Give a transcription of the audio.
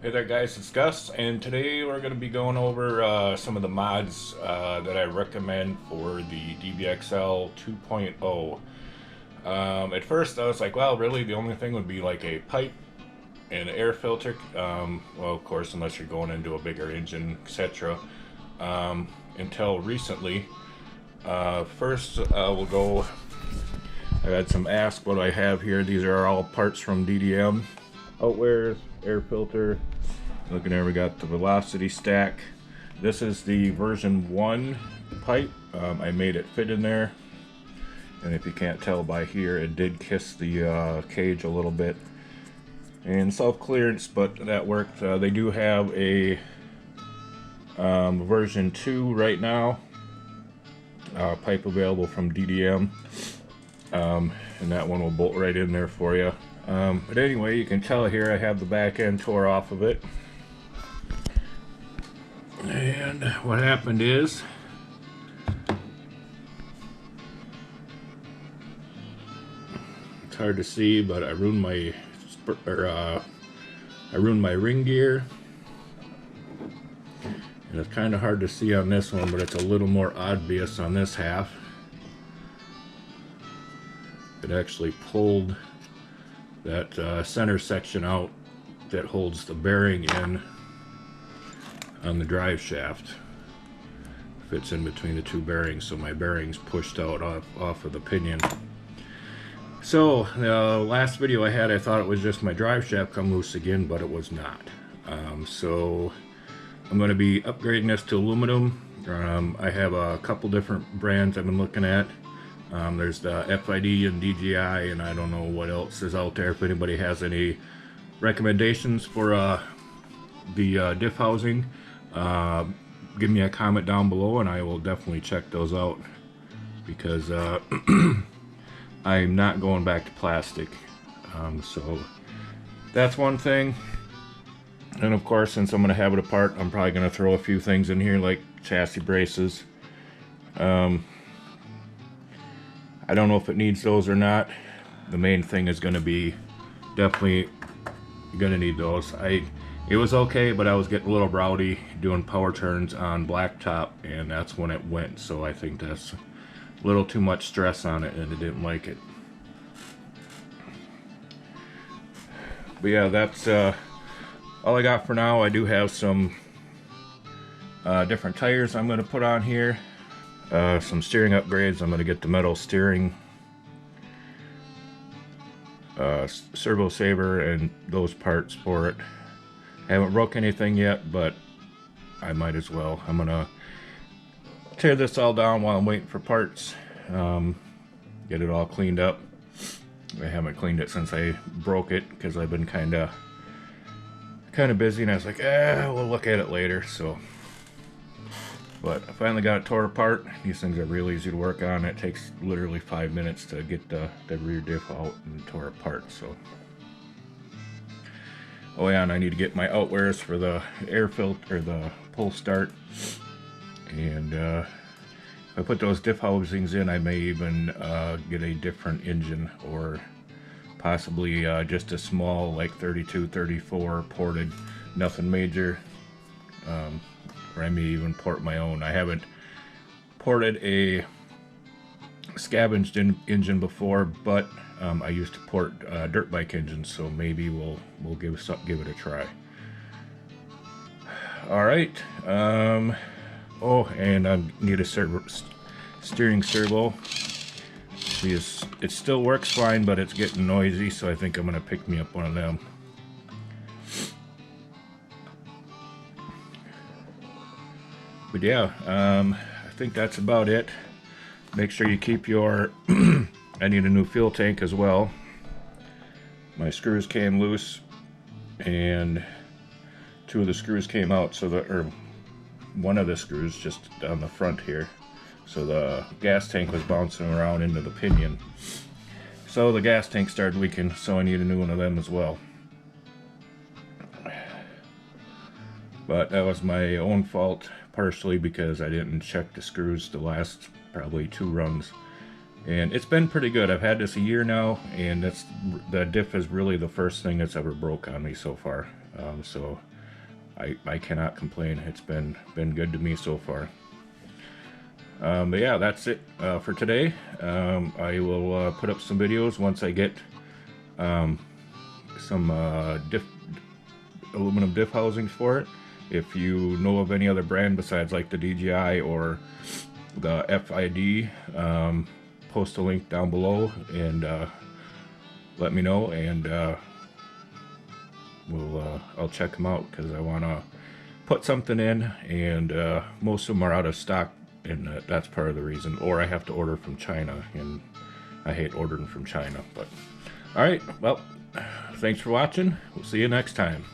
Hey there guys, it's Gus, and today we're going to be going over some of the mods that I recommend for the DBXL 2.0. At first I was like, well really the only thing would be like a pipe and an air filter. Well of course unless you're going into a bigger engine, etc. Until recently. First we'll go, I had some ask what I have here. These are all parts from DDM. Outwears, air filter. Looking there, we got the velocity stack. This is the version 1 pipe. I made it fit in there, and if you can't tell by here, it did kiss the cage a little bit. And self-clearance, but that worked. They do have a version 2 right now, pipe available from DDM, and that one will bolt right in there for you. But anyway, you can tell here I have the back end tore off of it. And what happened is it's hard to see, but I ruined my ring gear, and it's kind of hard to see on this one, but it's a little more obvious on this half. It actually pulled that center section out that holds the bearing in on the drive shaft. Fits in between the two bearings, so my bearings pushed out off of the pinion. So the last video I had, I thought it was just my drive shaft come loose again, but it was not. So I'm going to be upgrading this to aluminum. I have a couple different brands I've been looking at. There's the FID and DGI, and I don't know what else is out there. If anybody has any recommendations for the diff housing, give me a comment down below and I will definitely check those out, because I'm not going back to plastic. So that's one thing. And of course, since I'm going to have it apart, I'm probably going to throw a few things in here like chassis braces. I don't know if it needs those or not. The main thing is going to be definitely going to need those. It was okay, but I was getting a little rowdy doing power turns on blacktop, and that's when it went. So I think that's a little too much stress on it, and I didn't like it. But yeah, that's all I got for now. I do have some different tires I'm going to put on here. Some steering upgrades. I'm going to get the metal steering, servo saver, and those parts for it. I haven't broke anything yet, but I might as well. I'm gonna tear this all down while I'm waiting for parts. Get it all cleaned up. I haven't cleaned it since I broke it because I've been kind of busy, and I was like, we'll look at it later. So, but I finally got it tore apart. These things are real easy to work on. It takes literally 5 minutes to get the rear diff out and tore apart. So. Oh yeah, and I need to get my outwears for the air filter, or the pull start. And if I put those diff housings in, I may even get a different engine, or possibly just a small, like 32, 34 ported, nothing major. Or I may even port my own. I haven't ported a scavenged engine before, but I used to port dirt bike engines, so maybe we'll give it a try. All right. Oh, and I need a steering servo. It still works fine, but it's getting noisy, so I think I'm gonna pick me up one of them. But yeah, I think that's about it. Make sure you keep your I need a new fuel tank as well. My screws came loose, and 2 of the screws came out, so one of the screws just on the front here. So the gas tank was bouncing around into the pinion. So the gas tank started leaking, so I need a new one of them as well. But that was my own fault, partially because I didn't check the screws the last probably 2 runs. And it's been pretty good. I've had this a year now, and the diff is really the first thing that's ever broke on me so far. So I cannot complain. It's been good to me so far. But yeah, that's it for today. I will put up some videos once I get some aluminum diff housings for it. If you know of any other brand besides like the DJI or the FID, post a link down below and let me know, and I'll check them out, because I want to put something in, and most of them are out of stock, and that's part of the reason. Or I have to order from China, and I hate ordering from China. But all right, well, thanks for watching. We'll see you next time.